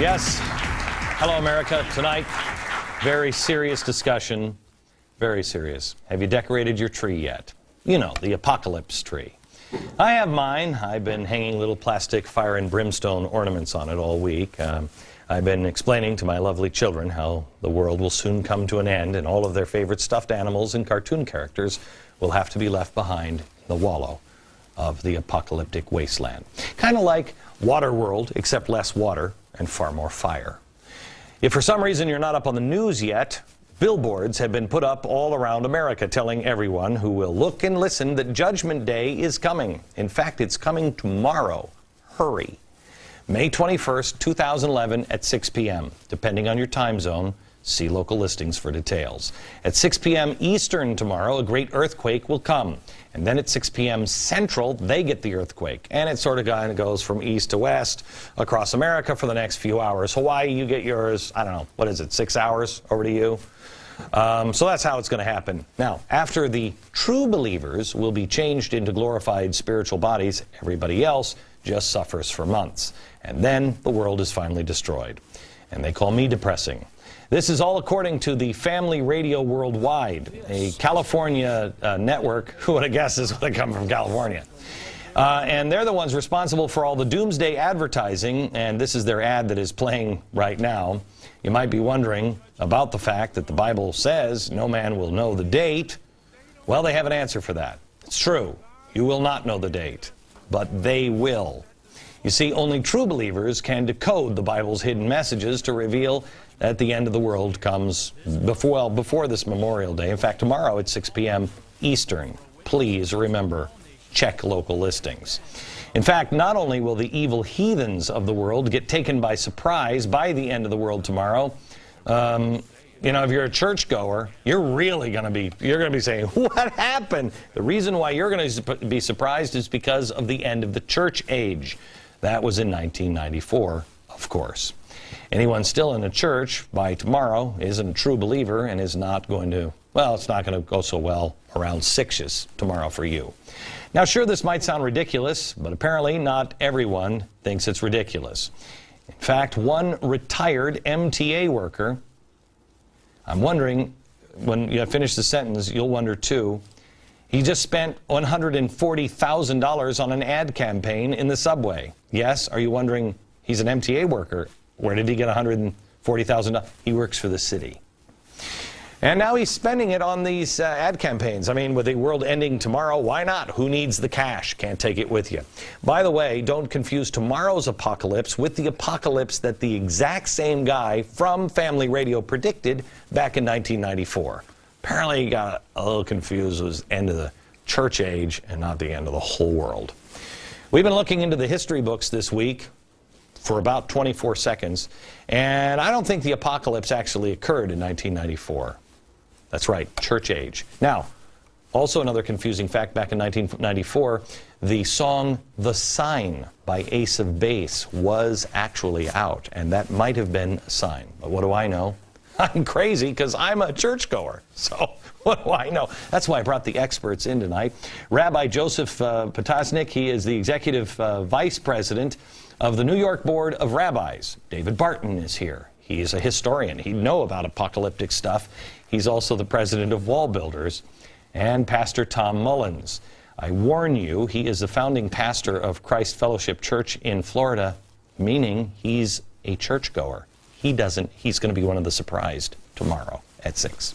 Yes. Hello, America. Tonight, very serious discussion. Very serious. Have you decorated your tree yet? You know, the apocalypse tree. I have mine. I've been hanging little plastic fire and brimstone ornaments on it all week. I've been explaining to my lovely children how the world will soon come to an end and all of their favorite stuffed animals and cartoon characters will have to be left behind in the wallow of the apocalyptic wasteland. Kind of like Waterworld, except less water and far more fire. If for some reason you're not up on the news yet, billboards have been put up all around America telling everyone who will look and listen that Judgment Day is coming. In fact, it's coming tomorrow. Hurry. May 21st, 2011 at 6 p.m. Depending on your time zone, see local listings for details. At 6 p.m. Eastern tomorrow, a great earthquake will come. And then at 6 p.m. Central, they get the earthquake. And it sort of kind of goes from east to west across America for the next few hours. Hawaii, you get yours, I don't know, what is it, 6 hours over to you? So that's how it's going to happen. Now, after the true believers will be changed into glorified spiritual bodies, everybody else just suffers for months. And then the world is finally destroyed. And they call me depressing. This is all according to the Family Radio Worldwide, a California network. Who would have guessed this would have come from California? And they're the ones responsible for all the doomsday advertising, and this is their ad that is playing right now. You might be wondering about the fact that the Bible says no man will know the date. Well, they have an answer for that. It's true. You will not know the date, but they will. You see, only true believers can decode the Bible's hidden messages to reveal that the end of the world comes before this Memorial Day. In fact, tomorrow at 6 p.m. Eastern. Please remember, check local listings. In fact, not only will the evil heathens of the world get taken by surprise by the end of the world tomorrow, you know, if you're a churchgoer, you're really going to be saying, what happened? The reason why you're going to be surprised is because of the end of the church age. That was in 1994, of course. Anyone still in a church by tomorrow isn't a true believer and is not going to, well, it's not going to go so well around 6-ish tomorrow for you. Now, sure, this might sound ridiculous, but apparently not everyone thinks it's ridiculous. In fact, one retired MTA worker, I'm wondering, when you finish the sentence, you'll wonder too, he just spent $140,000 on an ad campaign in the subway. Yes, are you wondering, he's an MTA worker. Where did he get $140,000? He works for the city. And now he's spending it on these ad campaigns. I mean, with the world ending tomorrow, why not? Who needs the cash? Can't take it with you. By the way, don't confuse tomorrow's apocalypse with the apocalypse that the exact same guy from Family Radio predicted back in 1994. Apparently he got a little confused. It was the end of the church age and not the end of the whole world. We've been looking into the history books this week for about 24 seconds, and I don't think the apocalypse actually occurred in 1994. That's right, church age. Now, also another confusing fact, back in 1994, the song The Sign by Ace of Base was actually out, and that might have been a sign. But what do I know? I'm crazy because I'm a churchgoer, so what do I know? That's why I brought the experts in tonight. Rabbi Joseph Potasnik, he is the executive vice president of the New York Board of Rabbis. David Barton is here. He is a historian. He'd know about apocalyptic stuff. He's also the president of Wall Builders. And Pastor Tom Mullins. I warn you, he is the founding pastor of Christ Fellowship Church in Florida, meaning he's a churchgoer. He's going to be one of the surprised tomorrow at 6.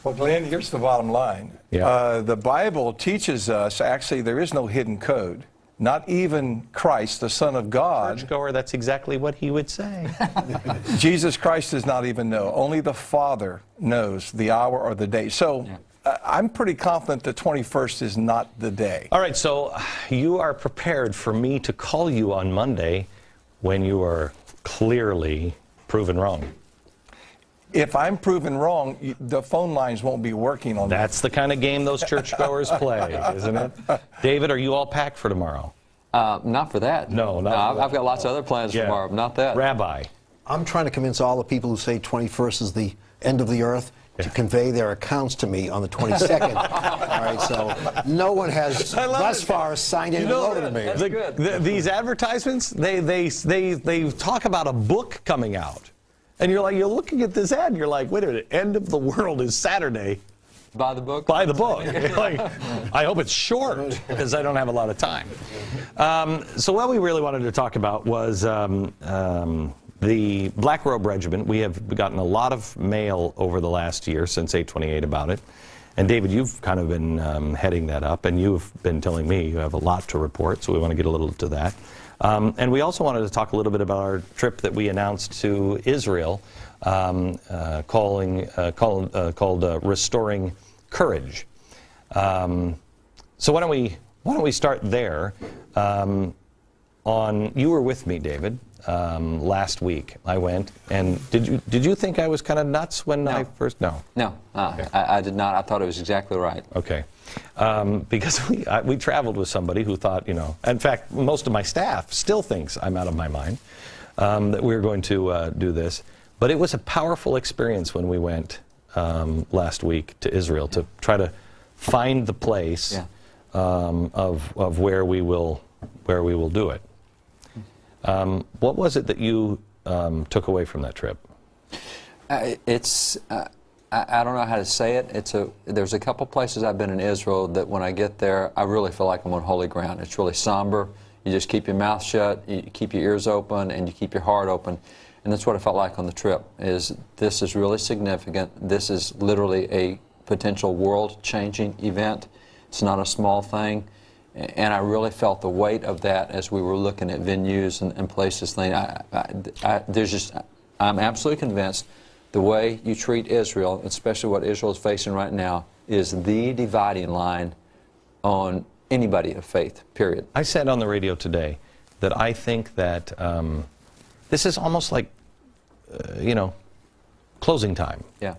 Well, Glenn, here's the bottom line. Yeah. The Bible teaches us, actually, there is no hidden code. Not even Christ, the Son of God. Churchgoer, that's exactly what he would say. Jesus Christ does not even know. Only the Father knows the hour or the day. So I'm pretty confident the 21st is not the day. All right, so you are prepared for me to call you on Monday when you are clearly proven wrong. If I'm proven wrong, the phone lines won't be working on that. That's the kind of game those churchgoers play, isn't it? David, are you all packed for tomorrow? Not for that. No, I've got lots of other plans for tomorrow. Not that. Rabbi. I'm trying to convince all the people who say 21st is the end of the earth. to convey their accounts to me on the 22nd. All right, so no one has thus far signed anything over to me. These advertisements, they talk about a book coming out. And you're looking at this ad, and you're like, wait a minute, end of the world is Saturday. Buy the book? Buy the book. I hope it's short, because I don't have a lot of time. So what we really wanted to talk about was the Black Robe Regiment. We have gotten a lot of mail over the last year, since 828, about it. And David, you've kind of been heading that up, and you've been telling me you have a lot to report, so we want to get a little to that. And we also wanted to talk a little bit about our trip that we announced to Israel, called Restoring Courage. So why don't we start there? You were with me, David, last week. I went, and did you think I was kind of nuts when I first? No. No, Okay. I did not. I thought it was exactly right. Okay. Because we traveled with somebody who thought, in fact, most of my staff still thinks I'm out of my mind, that we're going to do this. But it was a powerful experience when we went last week to Israel to try to find the place of where we will do it. What was it that you took away from that trip? I don't know how to say it. There's a couple places I've been in Israel that when I get there, I really feel like I'm on holy ground. It's really somber. You just keep your mouth shut, you keep your ears open, and you keep your heart open. And that's what I felt like on the trip, is this is really significant. This is literally a potential world-changing event. It's not a small thing. And I really felt the weight of that as we were looking at venues and places. I'm absolutely convinced the way you treat Israel, especially what Israel is facing right now, is the dividing line on anybody of faith, period. I said on the radio today that I think that this is almost like, closing time. Yeah.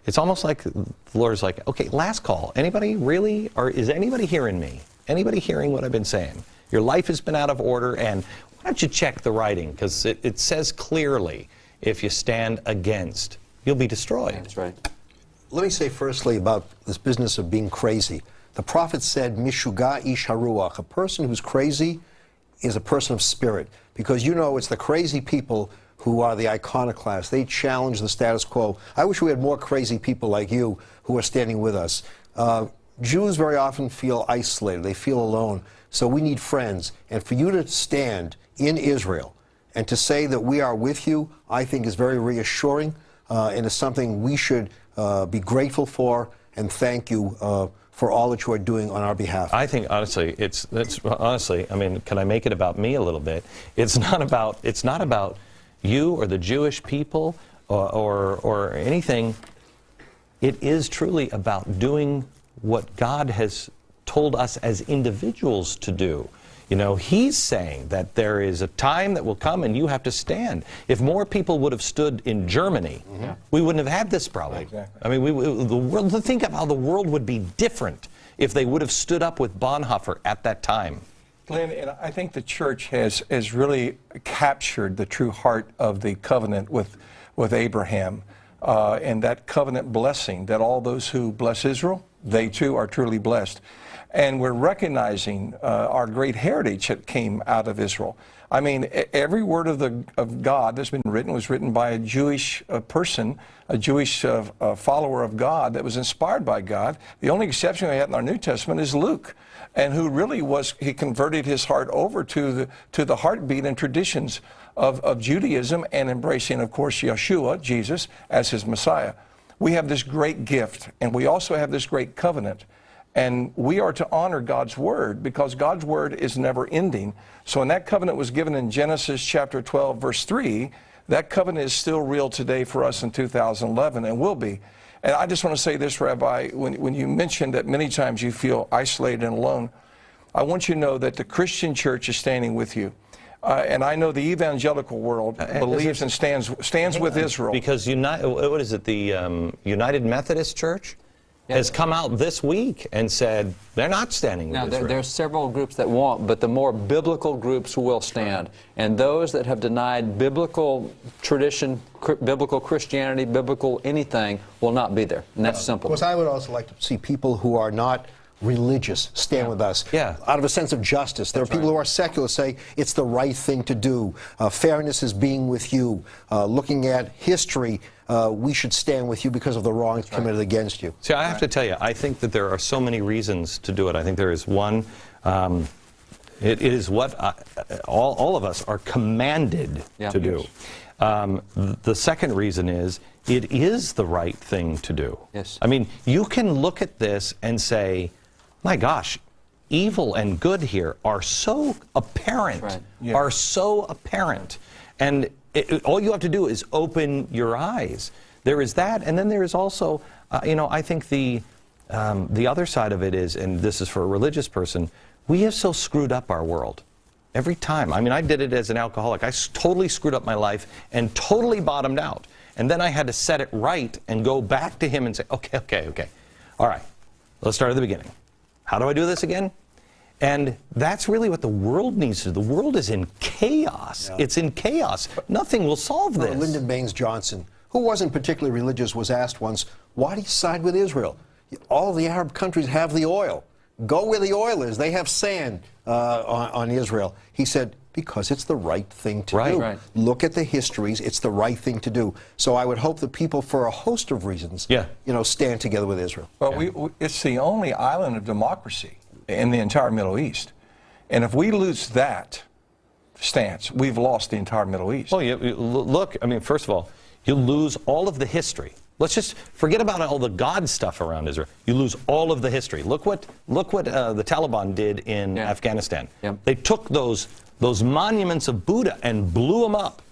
It's almost like the Lord is like, okay, last call. Anybody really, or is anybody hearing me? Anybody hearing what I've been saying? Your life has been out of order, and why don't you check the writing? Because it says clearly, if you stand against, you'll be destroyed. That's right. Let me say firstly about this business of being crazy. The prophet said, Mishuga ish haruach. A person who's crazy is a person of spirit. Because it's the crazy people who are the iconoclasts. They challenge the status quo. I wish we had more crazy people like you who are standing with us. Jews very often feel isolated. They feel alone. So we need friends. And for you to stand in Israel and to say that we are with you, I think is very reassuring and is something we should be grateful for, and thank you for all that you are doing on our behalf. I think honestly, I mean, can I make it about me a little bit? It's not about you or the Jewish people or anything. It is truly about doing what God has told us as individuals to do. He's saying that there is a time that will come and you have to stand. If more people would have stood in Germany, we wouldn't have had this problem. Exactly. I mean, think of how the world would be different if they would have stood up with Bonhoeffer at that time. Glenn, and I think the church has really captured the true heart of the covenant with Abraham, and that covenant blessing that all those who bless Israel, they too are truly blessed. And we're recognizing our great heritage that came out of Israel. I mean, every word of God that's been written was written by a Jewish person, a Jewish follower of God that was inspired by God. The only exception we have in our New Testament is Luke, and who really he converted his heart over to the heartbeat and traditions of Judaism, and embracing, of course, Yeshua, Jesus, as his Messiah. We have this great gift, and we also have this great covenant. And we are to honor God's word, because God's word is never ending. So when that covenant was given in Genesis chapter 12, verse 3, that covenant is still real today for us in 2011, and will be. And I just want to say this, Rabbi, when you mentioned that many times you feel isolated and alone, I want you to know that the Christian church is standing with you. And I know the evangelical world believes and stands with Israel. Because what is it, the United Methodist Church? has come out this week and said they're not standing with Now, Israel. there's several groups that won't, but the more biblical groups will stand. And those that have denied biblical tradition, biblical Christianity, biblical anything, will not be there. And that's simple. Of course, I would also like to see people who are not religious stand with us out of a sense of justice. There are people who are secular say it's the right thing to do. Fairness is being with you. Looking at history, we should stand with you because of the wrongs committed against you. See, I have to tell you, I think that there are so many reasons to do it. I think there is one, it is what all of us are commanded to do. The second reason is it is the right thing to do. Yes. I mean, you can look at this and say, my gosh, evil and good here are so apparent, are so apparent. And all you have to do is open your eyes. There is that, and then there is also, you know, I think the other side of it is, and this is for a religious person, we have so screwed up our world. Every time. I mean, I did it as an alcoholic. I totally screwed up my life and totally bottomed out. And then I had to set it right and go back to him and say, okay. All right, let's start at the beginning. How do I do this again? And that's really what the world needs to do. The world is in chaos. It's in chaos. Nothing will solve this. Lyndon Baines Johnson, who wasn't particularly religious, was asked once, why do you side with Israel? All the Arab countries have the oil. Go where the oil is. They have sand on Israel. He said, because it's the right thing to do. Look at the histories. It's the right thing to do. So I would hope that people, for a host of reasons, you know, stand together with Israel. Well, it's the only island of democracy in the entire Middle East. And if we lose that stance, we've lost the entire Middle East. Well, look, I mean, first of all, you lose all of the history. Let's just forget about all the God stuff around Israel. You lose all of the history. Look what the Taliban did in Afghanistan. They took those monuments of Buddha and blew them up.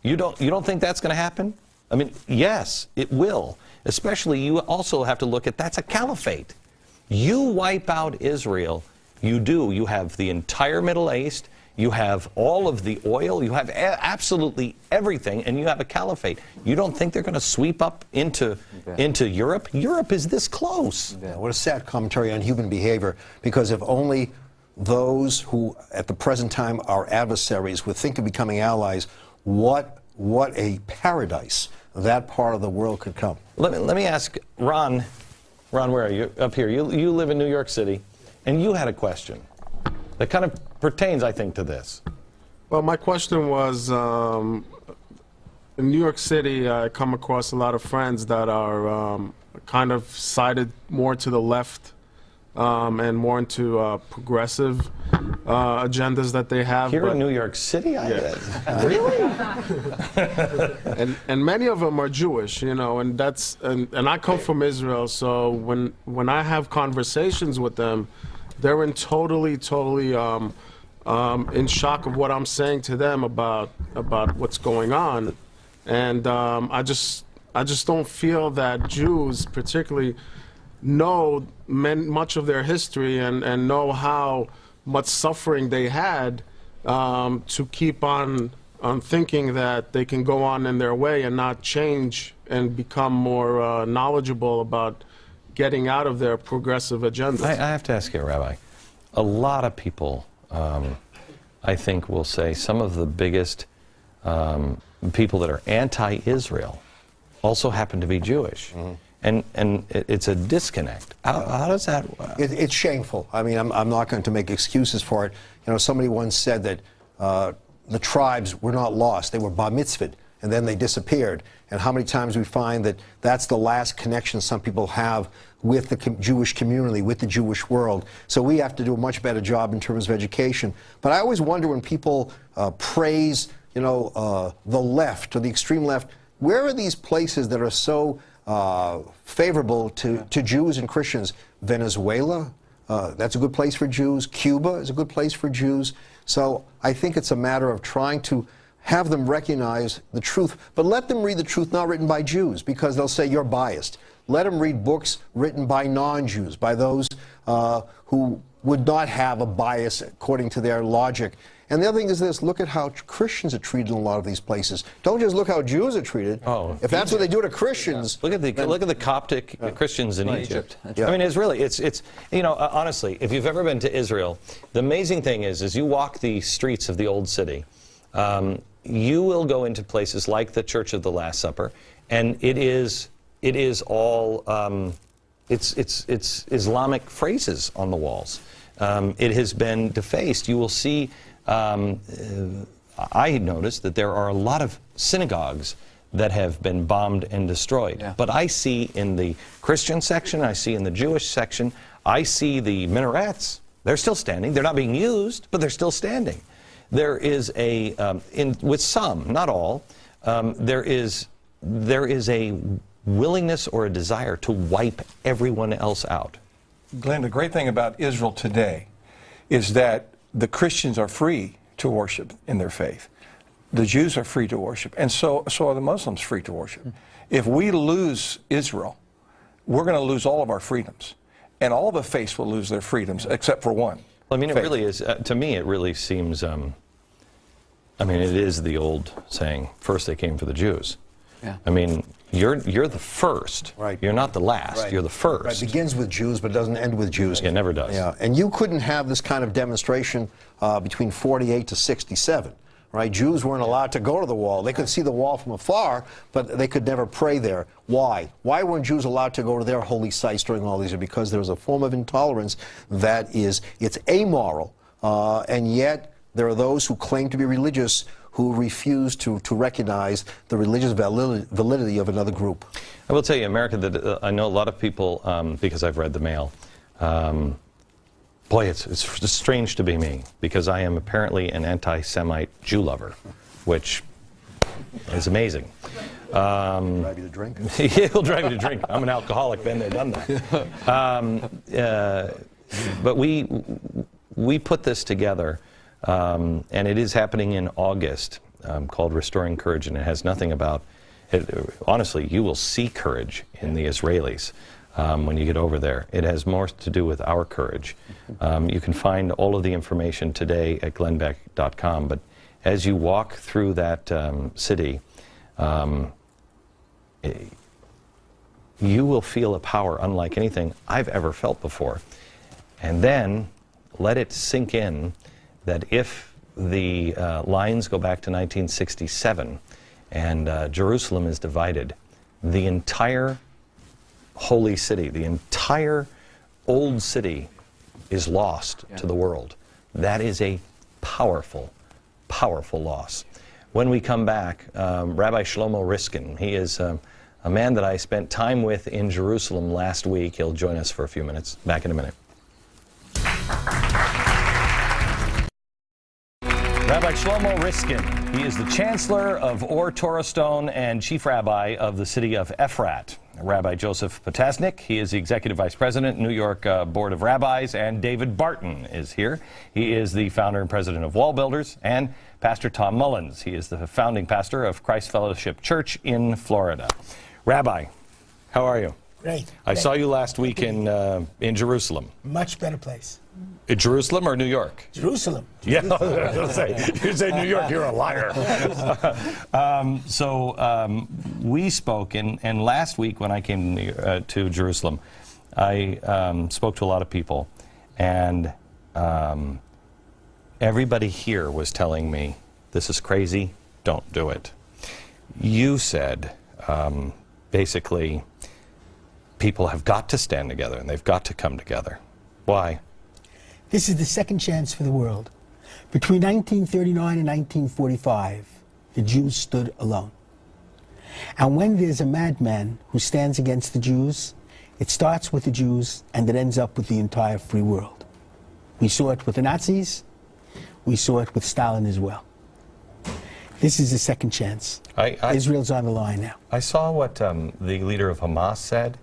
You don't think that's going to happen? I mean, yes, it will. Especially, you also have to look at, that's a caliphate. You wipe out Israel, you do. You have the entire Middle East, you have all of the oil, you have absolutely everything, and you have a caliphate. You don't think they're going to sweep up into Europe? Europe is this close. What a sad commentary on human behavior, because if only those who at the present time are adversaries would think of becoming allies, what a paradise that part of the world could come. Let me ask Ron. Ron, where are you? Up here. You live in New York City, and you had a question that kind of pertains, I think, to this. Well, my question was, in New York City, I come across a lot of friends that are kind of sided more to the left and more into progressive agendas that they have. Here in New York City? Really? and many of them are Jewish, you know, and that's and I come from Israel, so when I have conversations with them, they're in totally in shock of what I'm saying to them about what's going on, and I just don't feel that Jews particularly know much of their history and know how much suffering they had to keep on thinking that they can go on in their way and not change and become more knowledgeable about getting out of their progressive agendas. I have to ask you, Rabbi, a lot of people, I think, will say some of the biggest people that are anti-Israel also happen to be Jewish. And it's a disconnect. How does that work? It's shameful. I mean, I'm not going to make excuses for it. You know, somebody once said that the tribes were not lost. They were bar mitzvahed, and then they disappeared. And how many times we find that that's the last connection some people have with the Jewish community, with the Jewish world. So we have to do a much better job in terms of education. But I always wonder when people praise, you know, the left or the extreme left, where are these places that are so favorable to Jews and Christians? Venezuela, that's a good place for Jews. Cuba is a good place for Jews. So I think it's a matter of trying to have them recognize the truth, but let them read the truth not written by Jews, because they'll say you're biased. Let them read books written by non-Jews, by those who would not have a bias according to their logic. And the other thing is this, look at how Christians are treated in a lot of these places. Don't just look how Jews are treated. Oh, if that's what they do to Christians. Look at the Coptic Christians in Egypt. Yeah. I mean, it's you know, honestly, if you've ever been to Israel, the amazing thing is you walk the streets of the old city, you will go into places like the Church of the Last Supper, and it is all it's Islamic phrases on the walls. It has been defaced. You will see. I noticed that there are a lot of synagogues that have been bombed and destroyed. Yeah. But I see in the Christian section, I see in the Jewish section, I see the minarets. They're still standing. They're not being used, but they're still standing. There is a, with some, not all, there is a willingness or a desire to wipe everyone else out. Glenn, the great thing about Israel today is that the Christians are free to worship in their faith. The Jews are free to worship, and so are the Muslims free to worship. If we lose Israel, we're going to lose all of our freedoms, and all the faiths will lose their freedoms except for one. Well, I mean, it faith. really is, to me, it really seems, I mean, it is the old saying, first they came for the Jews. Yeah. I mean, you're the first. Right. You're not the last. Right. You're the first. Right. It begins with Jews, but it doesn't end with Jews. It never does. Yeah, and you couldn't have this kind of demonstration between 48 to 67. Right? Jews weren't allowed to go to the wall. They could see the wall from afar, but they could never pray there. Why? Why weren't Jews allowed to go to their holy sites during all these years? Because there was a form of intolerance that is, it's amoral, and yet there are those who claim to be religious who refuse to recognize the religious validity of another group. I will tell you, America, that I know a lot of people, because I've read the Mail, boy, it's strange to be me, because I am apparently an anti-Semite Jew lover, which is amazing. Drive you to drink? He'll drive you to drink. I'm an alcoholic, been there, done that. But we put this together, and it is happening in August, called Restoring Courage, and it has nothing about it. Honestly, you will see courage in the Israelis when you get over there. It has more to do with our courage. You can find all of the information today at glennbeck.com, but as you walk through that city, you will feel a power unlike anything I've ever felt before. And then let it sink in that if the lines go back to 1967 and Jerusalem is divided, the entire holy city, the entire old city is lost to the world. That is a powerful, powerful loss. When we come back, Rabbi Shlomo Riskin, he is a man that I spent time with in Jerusalem last week. He'll join us for a few minutes. Back in a minute. Rabbi Shlomo Riskin. He is the Chancellor of Or Torah Stone and Chief Rabbi of the city of Efrat. Rabbi Joseph Potasnik, he is the Executive Vice President, New York Board of Rabbis, and David Barton is here. He is the founder and president of Wall Builders, and Pastor Tom Mullins. He is the founding pastor of Christ Fellowship Church in Florida. Rabbi, how are you? Great. I saw you last week in Jerusalem. Much better place. In Jerusalem or New York? Jerusalem. Yeah, I was going to say, you say New York, you're a liar. We spoke, and last week when I came to Jerusalem, I spoke to a lot of people, and everybody here was telling me, this is crazy, don't do it. You said, basically, people have got to stand together, and they've got to come together. Why? This is the second chance for the world. Between 1939 and 1945, the Jews stood alone. And when there's a madman who stands against the Jews, it starts with the Jews and it ends up with the entire free world. We saw it with the Nazis. We saw it with Stalin as well. This is the second chance. Israel's on the line now. I saw what the leader of Hamas said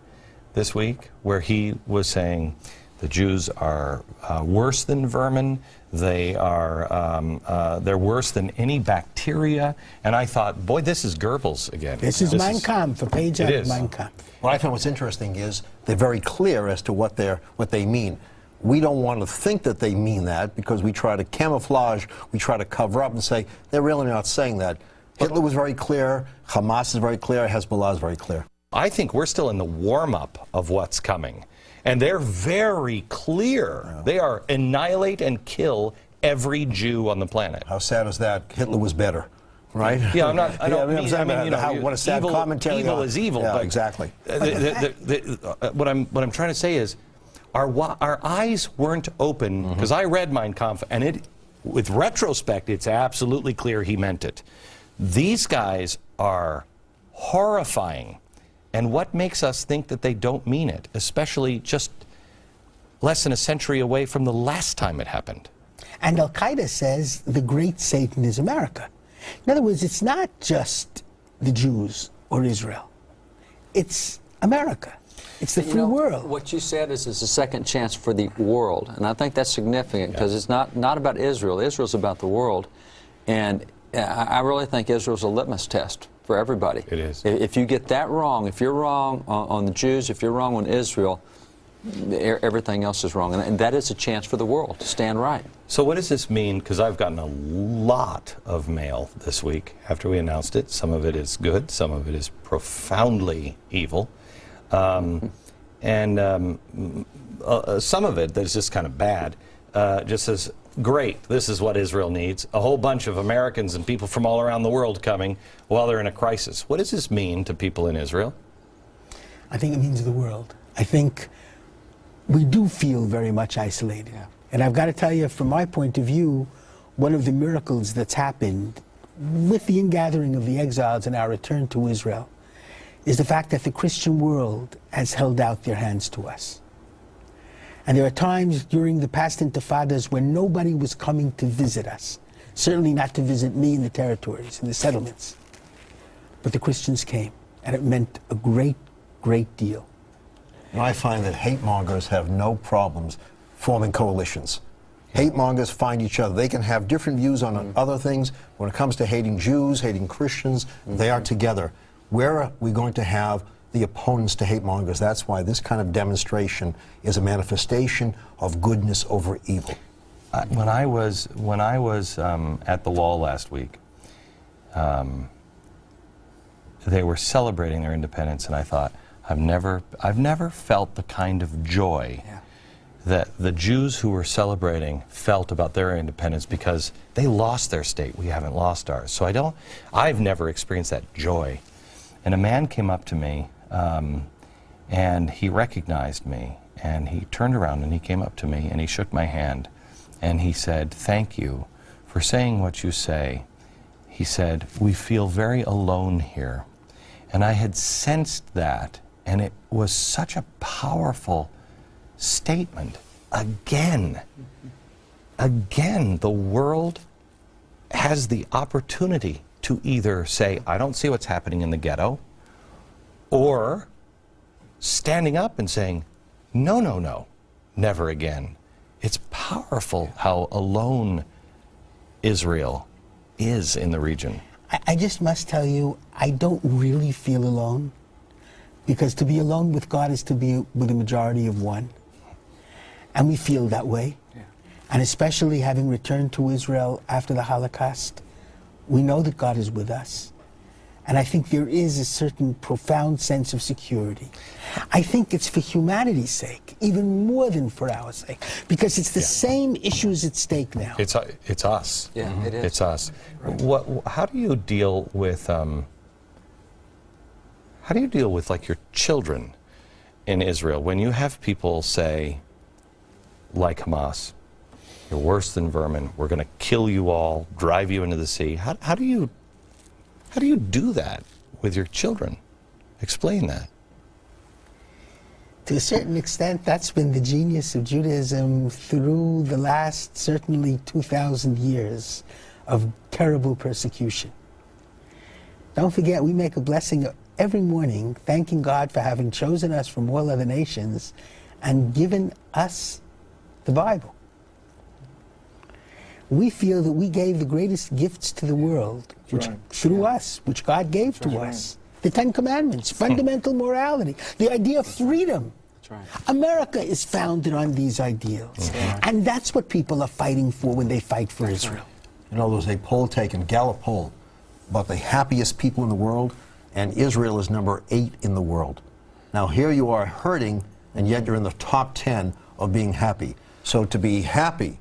this week, where he was saying the Jews are worse than vermin. They are they're worse than any bacteria. And I thought, boy, this is Goebbels again. This is Mein Kampf, a page out of Mein Kampf. What I found what's interesting is they're very clear as to what they mean. we don't want to think that they mean that because we try to camouflage, we try to cover up and say, they're really not saying that. Hitler was very clear, Hamas is very clear, Hezbollah is very clear. I think we're still in the warm-up of what's coming. And they're very clear. Yeah. They are annihilate and kill every Jew on the planet. How sad is that? Hitler was better, right? Yeah, I'm not. I don't mean. I mean, you know, what a sad evil, commentary. Evil is evil. Yeah, but exactly. What I'm trying to say is, our eyes weren't open because I read Mein Kampf, and with retrospect, it's absolutely clear he meant it. These guys are horrifying. And what makes us think that they don't mean it, especially just less than a century away from the last time it happened? And Al-Qaeda says the great Satan is America. In other words, it's not just the Jews or Israel. It's America. It's the free world. What you said is it's a second chance for the world. And I think that's significant because it's not about Israel. Israel's about the world. And I really think Israel's a litmus test for everybody. It is. If you get that wrong, if you're wrong on the Jews, if you're wrong on Israel, everything else is wrong. And that is a chance for the world to stand right. So what does this mean? Because I've gotten a lot of mail this week after we announced it. Some of it is good. Some of it is profoundly evil. And some of it that's just kind of bad. Just says, great, this is what Israel needs. A whole bunch of Americans and people from all around the world coming while they're in a crisis. What does this mean to people in Israel? I think it means the world. I think we do feel very much isolated. Yeah. And I've got to tell you, from my point of view, one of the miracles that's happened with the ingathering of the exiles and our return to Israel is the fact that the Christian world has held out their hands to us. And there are times during the past intifadas when nobody was coming to visit us, certainly not to visit me in the territories, in the settlements. But the Christians came, and it meant a great, great deal. And I find that hate mongers have no problems forming coalitions. Hate mongers find each other. They can have different views on other things. When it comes to hating Jews, hating Christians, they are together. Where are we going to have the opponents to hate mongers? That's why this kind of demonstration is a manifestation of goodness over evil. When I was at the wall last week, they were celebrating their independence, and I thought, I've never felt the kind of joy that the Jews who were celebrating felt about their independence, because they lost their state. We haven't lost ours. So I've never experienced that joy. And a man came up to me, and he recognized me, and he turned around and he came up to me and he shook my hand, and he said, "Thank you for saying what you say." He said, "We feel very alone here." And I had sensed that, and it was such a powerful statement. Again, the world has the opportunity to either say, I don't see what's happening in the ghetto, or standing up and saying, no, no, no, never again. It's powerful how alone Israel is in the region. I just must tell you, I don't really feel alone, because to be alone with God is to be with a majority of one. And we feel that way. Yeah. And especially having returned to Israel after the Holocaust, we know that God is with us. And I think there is a certain profound sense of security. I think it's for humanity's sake, even more than for our sake, because it's the same issues at stake now. It's us. Yeah, it is. It's us. Right. How do you deal with like your children in Israel when you have people say, like Hamas, you're worse than vermin, we're going to kill you all, drive you into the sea? How do you do that with your children? Explain that. To a certain extent, that's been the genius of Judaism through the last, certainly 2,000 years of terrible persecution. Don't forget, we make a blessing every morning, thanking God for having chosen us from all other nations and given us the Bible. We feel that we gave the greatest gifts to the world through us, which God gave to us. The Ten Commandments, fundamental morality, the idea of freedom. right. America is founded on these ideals. And that's what people are fighting for when they fight for Israel. You know, there was a poll taken, Gallup poll, about the happiest people in the world, and Israel is number 8 in the world. Now, here you are hurting, and yet you're in the top 10 of being happy. So to be happy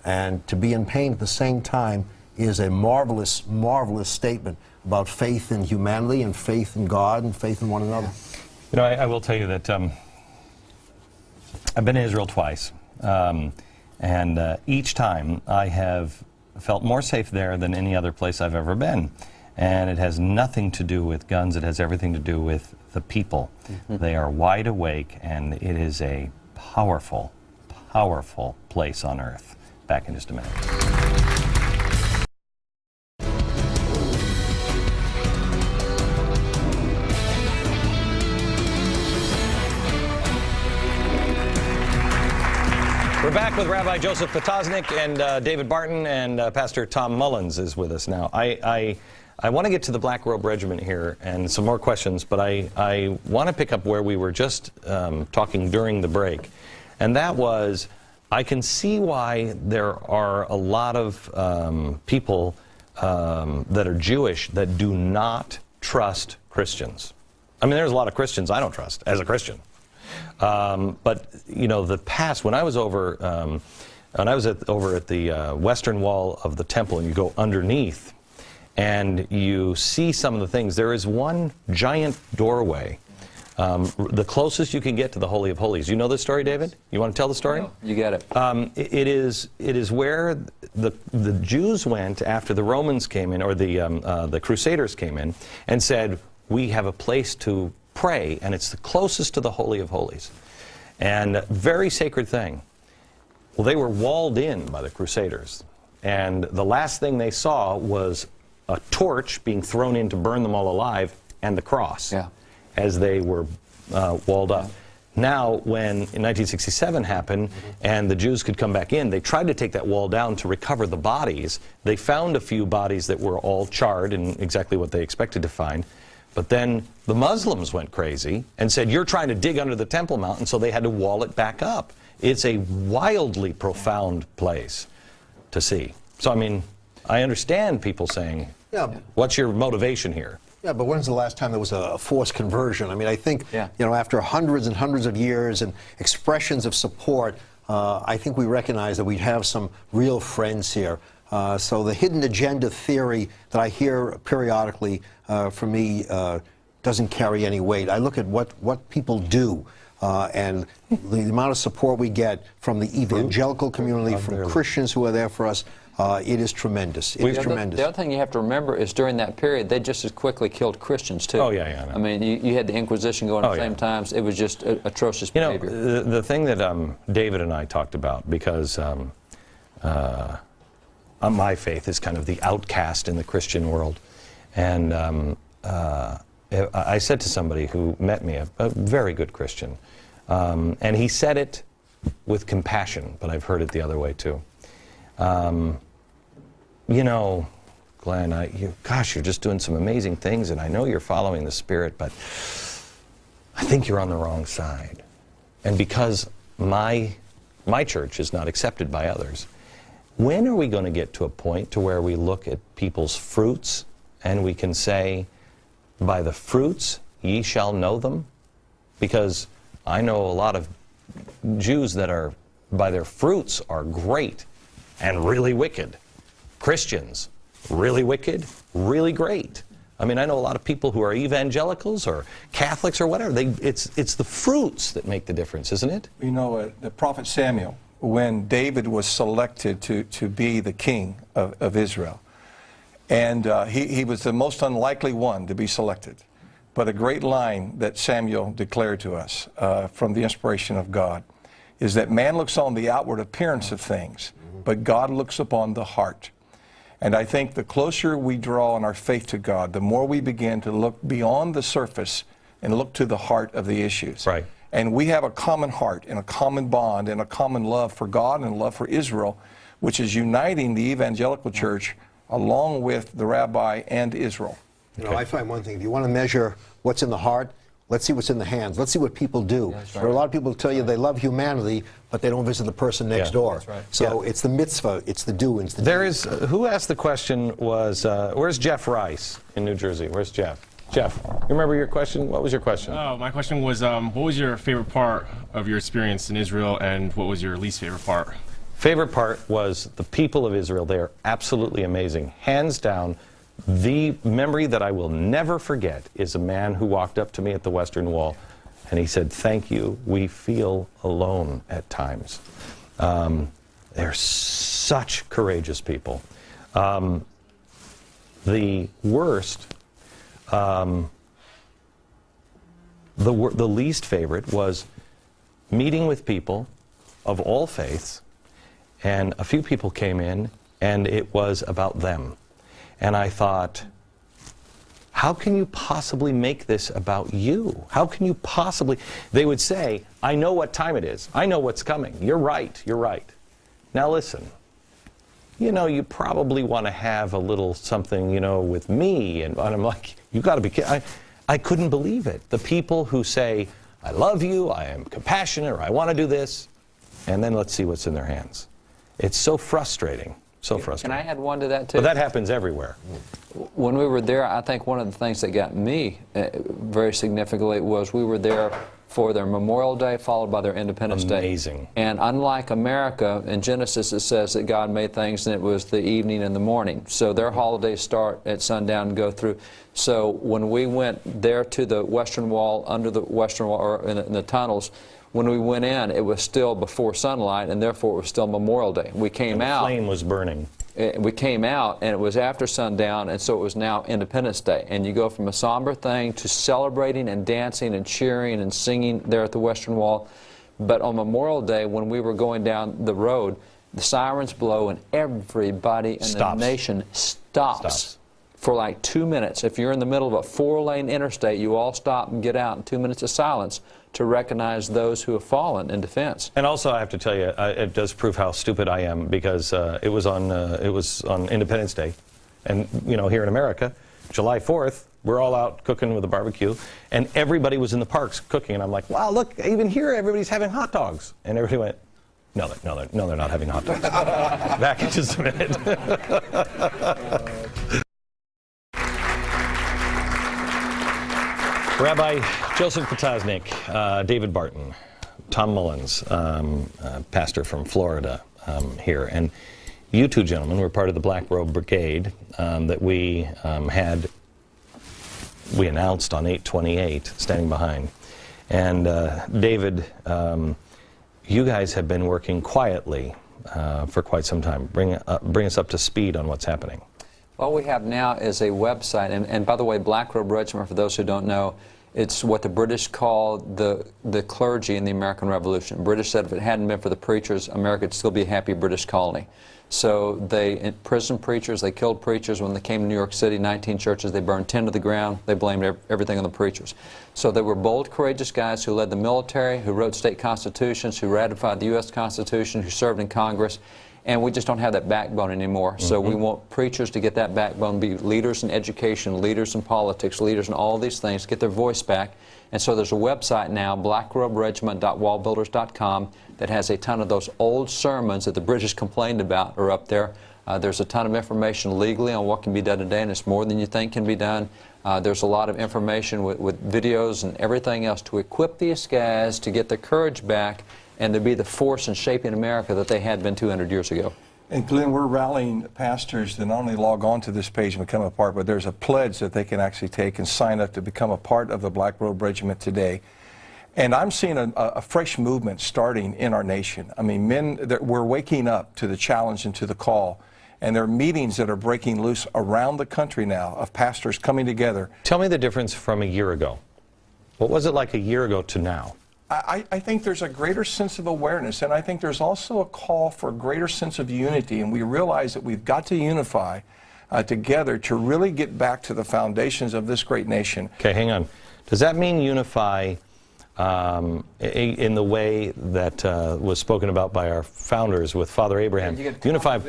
and to be in pain at the same time is a marvelous, marvelous statement about faith in humanity and faith in God and faith in one another. You know, I will tell you that I've been to Israel twice, and each time I have felt more safe there than any other place I've ever been. And it has nothing to do with guns, it has everything to do with the people. They are wide awake, and it is a powerful, powerful place on earth. Back in just a minute. We're back with Rabbi Joseph Potosnik and David Barton, and Pastor Tom Mullins is with us now. I want to get to the Black Robe Regiment here and some more questions, but I want to pick up where we were just talking during the break. And that was, I can see why there are a lot of people that are Jewish that do not trust Christians. I mean, there's a lot of Christians I don't trust as a Christian. But you know, the past, when I was over, over at the western wall of the temple, and you go underneath, and you see some of the things. There is one giant doorway, the closest you can get to the Holy of Holies. You know this story, David? You want to tell the story? No, you get it. It is where the Jews went after the Romans came in, or the Crusaders came in, and said, we have a place to pray, and it's the closest to the Holy of Holies. And very sacred thing. Well, they were walled in by the Crusaders, and the last thing they saw was a torch being thrown in to burn them all alive, and the cross, as they were walled up. Now, when in 1967 happened, and the Jews could come back in, they tried to take that wall down to recover the bodies. They found a few bodies that were all charred and exactly what they expected to find. But then the Muslims went crazy and said, you're trying to dig under the Temple Mount, and so they had to wall it back up. It's a wildly profound place to see. So, I mean, I understand people saying, what's your motivation here? Yeah, but when's the last time there was a forced conversion? I mean, I think, you know, after hundreds and hundreds of years and expressions of support, I think we recognize that we have some real friends here. So the hidden agenda theory that I hear periodically, for me, doesn't carry any weight. I look at what people do, and the amount of support we get from the evangelical community, from Christians who are there for us. It is tremendous. It is tremendous. The other thing you have to remember is during that period, they just as quickly killed Christians, too. Oh, yeah. I mean, you had the Inquisition going at the same times. It was just atrocious behavior. You know, the thing that David and I talked about, because my faith is kind of the outcast in the Christian world. And I said to somebody who met me, a very good Christian, and he said it with compassion, but I've heard it the other way, too. You know, Glenn, gosh, you're just doing some amazing things, and I know you're following the Spirit, but I think you're on the wrong side. And because my church is not accepted by others, when are we going to get to a point to where we look at people's fruits and we can say, by the fruits ye shall know them? Because I know a lot of Jews that are, by their fruits, are great and really wicked. Christians, really wicked, really great. I mean, I know a lot of people who are evangelicals or Catholics or whatever. It's the fruits that make the difference, isn't it? You know, the prophet Samuel, when David was selected to be the king of Israel, and he was the most unlikely one to be selected. But a great line that Samuel declared to us from the inspiration of God is that man looks on the outward appearance of things, but God looks upon the heart. And I think the closer we draw in our faith to God, the more we begin to look beyond the surface and look to the heart of the issues. Right. And we have a common heart and a common bond and a common love for God and love for Israel, which is uniting the evangelical church along with the rabbi and Israel. You know, I find one thing, if you want to measure what's in the heart, Let's see what's in the hands. Let's see what people do. That's There are a lot of people who tell you they love humanity, but they don't visit the person next door. That's right. So it's the mitzvah, it's the do, it's the There do. is, who asked the question was, where's Jeff Rice in New Jersey? Where's Jeff? Jeff, you remember your question? What was your question? Oh, my question was, what was your favorite part of your experience in Israel, and what was your least favorite part? Favorite part was the people of Israel. They are absolutely amazing. Hands down, the memory that I will never forget is a man who walked up to me at the Western Wall, and he said, "Thank you. We feel alone at times." They're such courageous people. The worst, the least favorite was meeting with people of all faiths, and a few people came in, and it was about them. And I thought, how can you possibly make this about you? How can you possibly... They would say, I know what time it is. I know what's coming. You're right. You're right. Now listen, you know, you probably want to have a little something, you know, with me. And I'm like, you got to be kidding. I couldn't believe it. The people who say, I love you, I am compassionate, or I want to do this, and then let's see what's in their hands. It's so frustrating. So frustrating. Can I add one to that, too? But that happens everywhere. When we were there, I think one of the things that got me very significantly was we were there for their Memorial Day, followed by their Independence Day. Amazing. And unlike America, in Genesis it says that God made things and it was the evening and the morning. So their holidays start at sundown and go through. So when we went there to the Western Wall, under the Western Wall, or in the tunnels, when we went in, it was still before sunlight, and therefore it was still Memorial Day. We came out. The flame was burning. We came out, and it was after sundown, and so it was now Independence Day. And you go from a somber thing to celebrating and dancing and cheering and singing there at the Western Wall. But on Memorial Day, when we were going down the road, the sirens blow, and everybody in the nation stops for like 2 minutes. If you're in the middle of a 4-lane interstate, you all stop and get out in 2 minutes of silence to recognize those who have fallen in defense. And also, I have to tell you, it does prove how stupid I am, because it was on Independence Day, and you know, here in America, July 4th, we're all out cooking with a barbecue, and everybody was in the parks cooking, and I'm like, wow, look, even here, everybody's having hot dogs, and everybody went, no, they're not having hot dogs. Back in just a minute. Rabbi Joseph Potosnik, David Barton, Tom Mullins, pastor from Florida here, and you two gentlemen were part of the Black Robe Brigade that we announced on 8/28, standing behind. And David, you guys have been working quietly for quite some time. Bring us up to speed on what's happening. What we have now is a website, and by the way, Black Robe Regiment, for those who don't know, it's what the British called the clergy in the American Revolution. British said if it hadn't been for the preachers, America would still be a happy British colony. So they imprisoned preachers, they killed preachers. When they came to New York City, 19 churches, they burned 10 to the ground. They blamed everything on the preachers. So they were bold, courageous guys who led the military, who wrote state constitutions, who ratified the U.S. Constitution, who served in Congress. And we just don't have that backbone anymore. So we want preachers to get that backbone, be leaders in education, leaders in politics, leaders in all these things, get their voice back. And so there's a website now, blackroberegiment.wallbuilders.com, that has a ton of those old sermons that the British complained about are up there. There's a ton of information legally on what can be done today, and it's more than you think can be done. There's a lot of information with videos and everything else to equip these guys to get their courage back and to be the force in shaping America that they had been 200 years ago. And Glenn, we're rallying pastors to not only log on to this page and become a part, but there's a pledge that they can actually take and sign up to become a part of the Black Robe Regiment today. And I'm seeing a fresh movement starting in our nation. I mean, we're waking up to the challenge and to the call. And there are meetings that are breaking loose around the country now of pastors coming together. Tell me the difference from a year ago. What was it like a year ago to now? I think there's a greater sense of awareness, and I think there's also a call for a greater sense of unity, and we realize that we've got to unify together to really get back to the foundations of this great nation. Okay, hang on. Does that mean unify in the way that was spoken about by our founders with Father Abraham. Unified,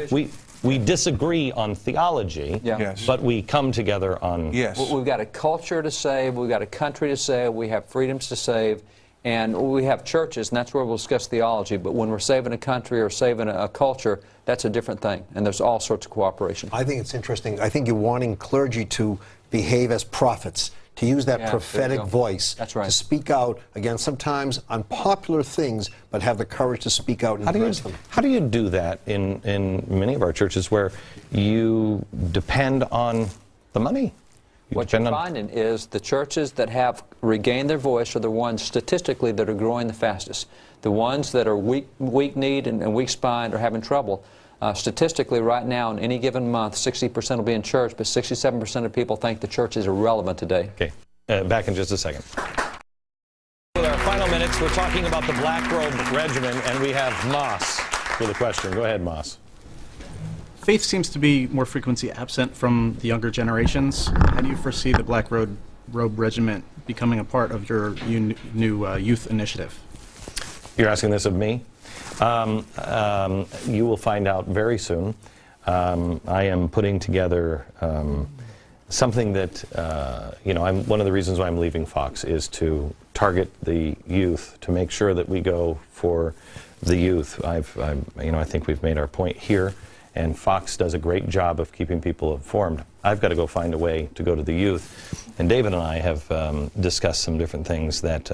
we disagree on theology, Yes. but we come together on... Yes. We've got a culture to save, we've got a country to save, we have freedoms to save, and we have churches, and that's where we'll discuss theology. But when we're saving a country or saving a culture, that's a different thing, and there's all sorts of cooperation. I think it's interesting. I think you're wanting clergy to behave as prophets, to use that prophetic voice, That's right. to speak out against sometimes unpopular things, but have the courage to speak out and address them. How do you do that in many of our churches where you depend on the money? What you're finding is the churches that have regained their voice are the ones statistically that are growing the fastest. The ones that are weak-kneed and weak-spined are having trouble. Statistically, right now, in any given month, 60% will be in church, but 67% of people think the church is irrelevant today. Okay, back in just a second. With our final minutes, we're talking about the Black Robe Regiment, and we have Moss with a question. Go ahead, Moss. Faith seems to be more frequently absent from the younger generations. How do you foresee the Black Robe Regiment becoming a part of your new youth initiative? You're asking this of me? You will find out very soon. I am putting together something that, one of the reasons why I'm leaving Fox is to target the youth, to make sure that we go for the youth. I think we've made our point here, and Fox does a great job of keeping people informed. I've got to go find a way to go to the youth, and David and I have discussed some different things that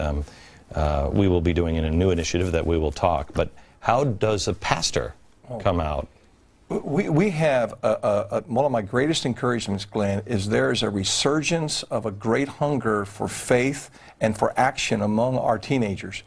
we will be doing in a new initiative that we will talk. But how does a pastor come out? We have one of my greatest encouragements, Glenn, is there is a resurgence of a great hunger for faith and for action among our teenagers.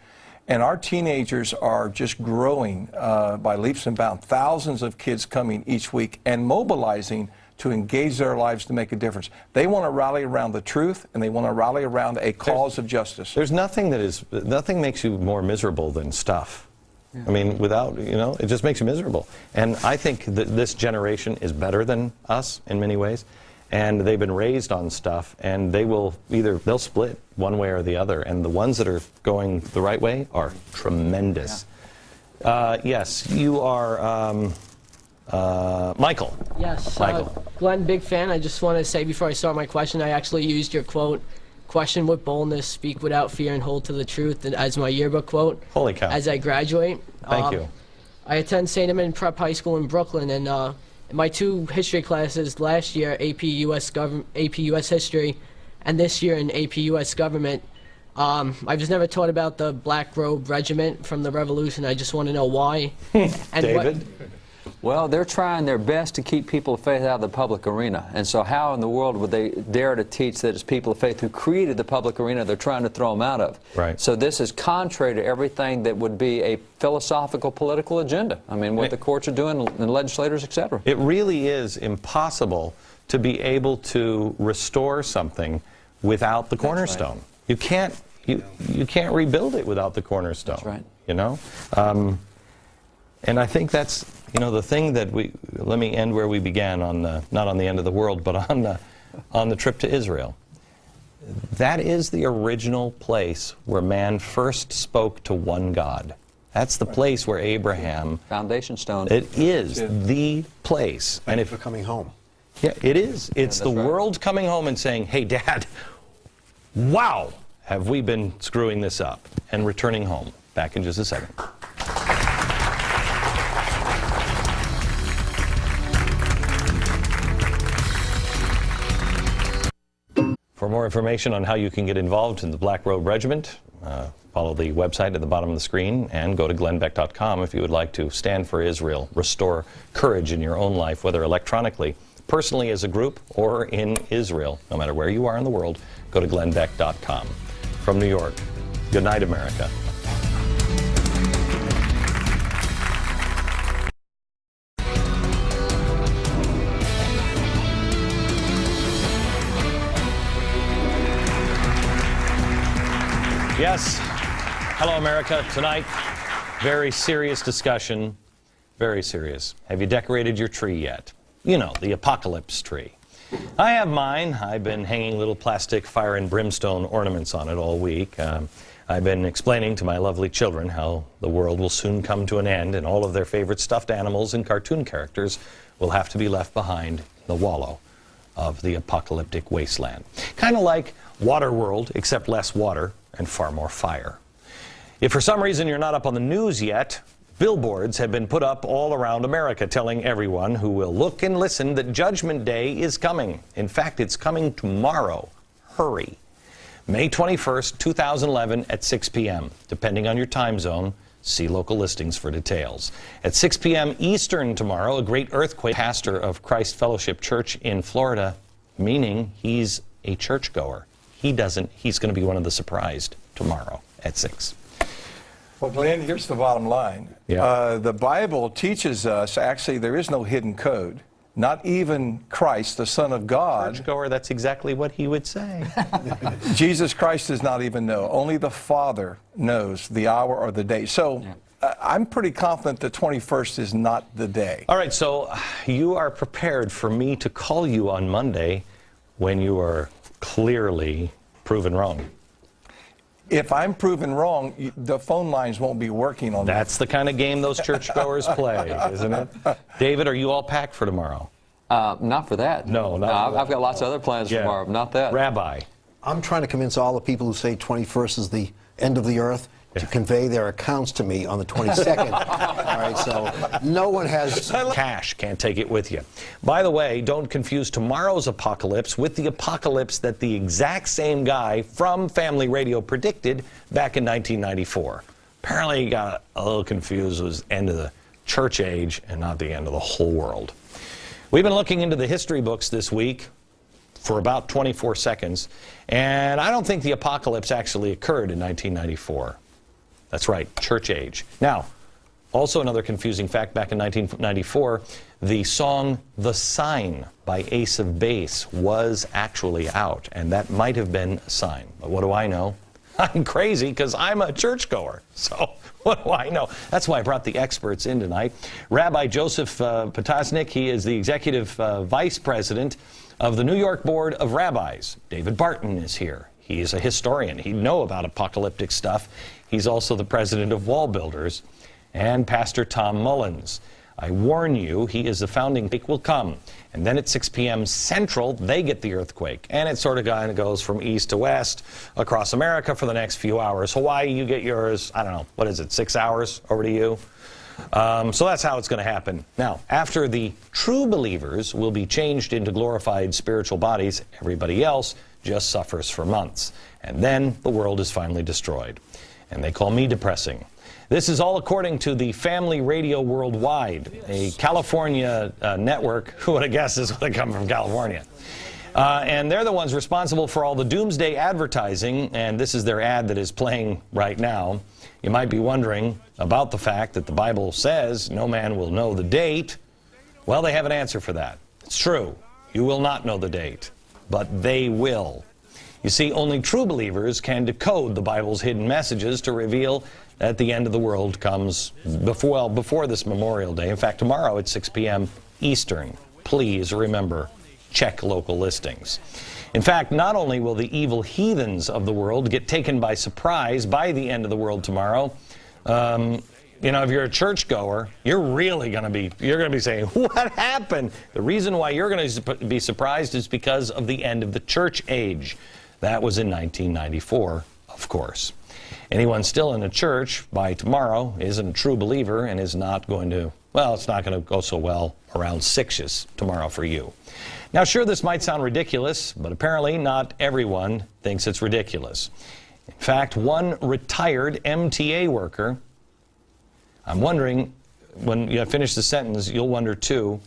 And our teenagers are just growing by leaps and bounds. Thousands of kids coming each week and mobilizing to engage their lives to make a difference. They want to rally around the truth, and they want to rally around a cause of justice. There's nothing nothing makes you more miserable than stuff. Yeah. I mean, it just makes you miserable. And I think that this generation is better than us in many ways, and they've been raised on stuff, and they'll split one way or the other, and the ones that are going the right way are tremendous. Yeah. Yes, you are Michael. Yes, Michael. Glenn, big fan. I just want to say before I start my question, I actually used your quote, "Question with boldness, speak without fear, and hold to the truth," as my yearbook quote. Holy cow. As I graduate. Thank you. I attend St. Edmund Prep High School in Brooklyn, and in my two history classes last year, AP US History, and this year in AP US Government, I just never taught about the Black Robe Regiment from the Revolution. I just want to know why. And David? Well, they're trying their best to keep people of faith out of the public arena. And so how in the world would they dare to teach that it's people of faith who created the public arena they're trying to throw them out of? Right. So this is contrary to everything that would be a philosophical political agenda. I mean, what the courts are doing, and legislators, etc. It really is impossible to be able to restore something without the cornerstone. Right. You can't rebuild it without the cornerstone. That's right. You know? And I think that's, the thing that let me end where we began, not on the end of the world, but on the trip to Israel. That is the original place where man first spoke to one God. That's the place where Abraham... Foundation stone. It is the place. And if we're coming home. Yeah, it is. It's the world coming home and saying, "Hey, Dad, wow, have we been screwing this up?" And returning home. Back in just a second. For more information on how you can get involved in the Black Robe Regiment, follow the website at the bottom of the screen, and go to glennbeck.com if you would like to stand for Israel, restore courage in your own life, whether electronically, personally as a group, or in Israel. No matter where you are in the world, go to glennbeck.com. From New York, good night, America. Yes. Hello, America. Tonight, very serious discussion. Very serious. Have you decorated your tree yet? The apocalypse tree. I have mine. I've been hanging little plastic fire and brimstone ornaments on it all week. I've been explaining to my lovely children how the world will soon come to an end and all of their favorite stuffed animals and cartoon characters will have to be left behind in the wallow of the apocalyptic wasteland. Kind of like Waterworld, except less water and far more fire. If for some reason you're not up on the news yet, billboards have been put up all around America telling everyone who will look and listen that Judgment Day is coming. In fact, it's coming tomorrow. Hurry. May 21st, 2011 at 6 p.m. Depending on your time zone, see local listings for details. At 6 p.m. Eastern tomorrow, a great earthquake. Pastor of Christ Fellowship Church in Florida, meaning he's a churchgoer. He's going to be one of the surprised tomorrow at 6. Well, Glenn, here's the bottom line. Yeah. The Bible teaches us, actually, there is no hidden code. Not even Christ, the Son of God. Churchgoer, that's exactly what he would say. Jesus Christ does not even know. Only the Father knows the hour or the day. So I'm pretty confident the 21st is not the day. All right, so you are prepared for me to call you on Monday when you are clearly proven wrong. If I'm proven wrong, the phone lines won't be working on that. That's the kind of game those churchgoers play, isn't it? David, are you all packed for tomorrow? Not for that. No, I've got lots of other plans for tomorrow, not that. Rabbi. I'm trying to convince all the people who say 21st is the end of the earth to convey their accounts to me on the 22nd. All right, so no one has cash, can't take it with you. By the way, don't confuse tomorrow's apocalypse with the apocalypse that the exact same guy from Family Radio predicted back in 1994. Apparently he got a little confused. It was the end of the church age and not the end of the whole world. We've been looking into the history books this week for about 24 seconds, and I don't think the apocalypse actually occurred in 1994. That's right, church age. Now, also another confusing fact, back in 1994, the song The Sign by Ace of Base was actually out, and that might have been a sign. But what do I know? I'm crazy because I'm a churchgoer, so what do I know? That's why I brought the experts in tonight. Rabbi Joseph Potasnik, he is the executive vice president of the New York Board of Rabbis. David Barton is here. He is a historian. He'd know about apocalyptic stuff. He's also the president of Wall Builders. And Pastor Tom Mullins. I warn you, he is the founding earthquake will come. And then at 6 p.m. Central, they get the earthquake. And it sort of kind of goes from east to west across America for the next few hours. Hawaii, you get yours, I don't know, what is it, 6 hours over to you? So that's how it's going to happen. Now, after the true believers will be changed into glorified spiritual bodies, everybody else just suffers for months. And then the world is finally destroyed. And they call me depressing. This is all according to the Family Radio Worldwide, a California network. Who would have guessed this would have come from California? And they're the ones responsible for all the doomsday advertising, and this is their ad that is playing right now. You might be wondering about the fact that the Bible says no man will know the date. Well, they have an answer for that. It's true. You will not know the date, but they will. You see, only true believers can decode the Bible's hidden messages to reveal that the end of the world comes before this Memorial Day. In fact, tomorrow at 6 p.m. Eastern. Please remember, check local listings. In fact, not only will the evil heathens of the world get taken by surprise by the end of the world tomorrow, you know, if you're a churchgoer, you're really going to be saying, what happened? The reason why you're going to be surprised is because of the end of the church age. That was in 1994, of course. Anyone still in a church by tomorrow isn't a true believer and is not going to, well, it's not going to go so well around 6-ish tomorrow for you. Now, sure, this might sound ridiculous, but apparently not everyone thinks it's ridiculous. In fact, one retired MTA worker, I'm wondering, when you finish the sentence, you'll wonder too,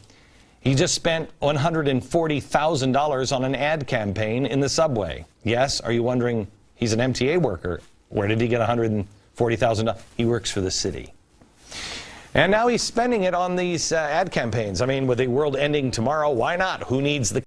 he just spent $140,000 on an ad campaign in the subway. Yes, are you wondering, he's an MTA worker. Where did he get $140,000? He works for the city. And now he's spending it on these ad campaigns. I mean, with the world ending tomorrow, why not? Who needs the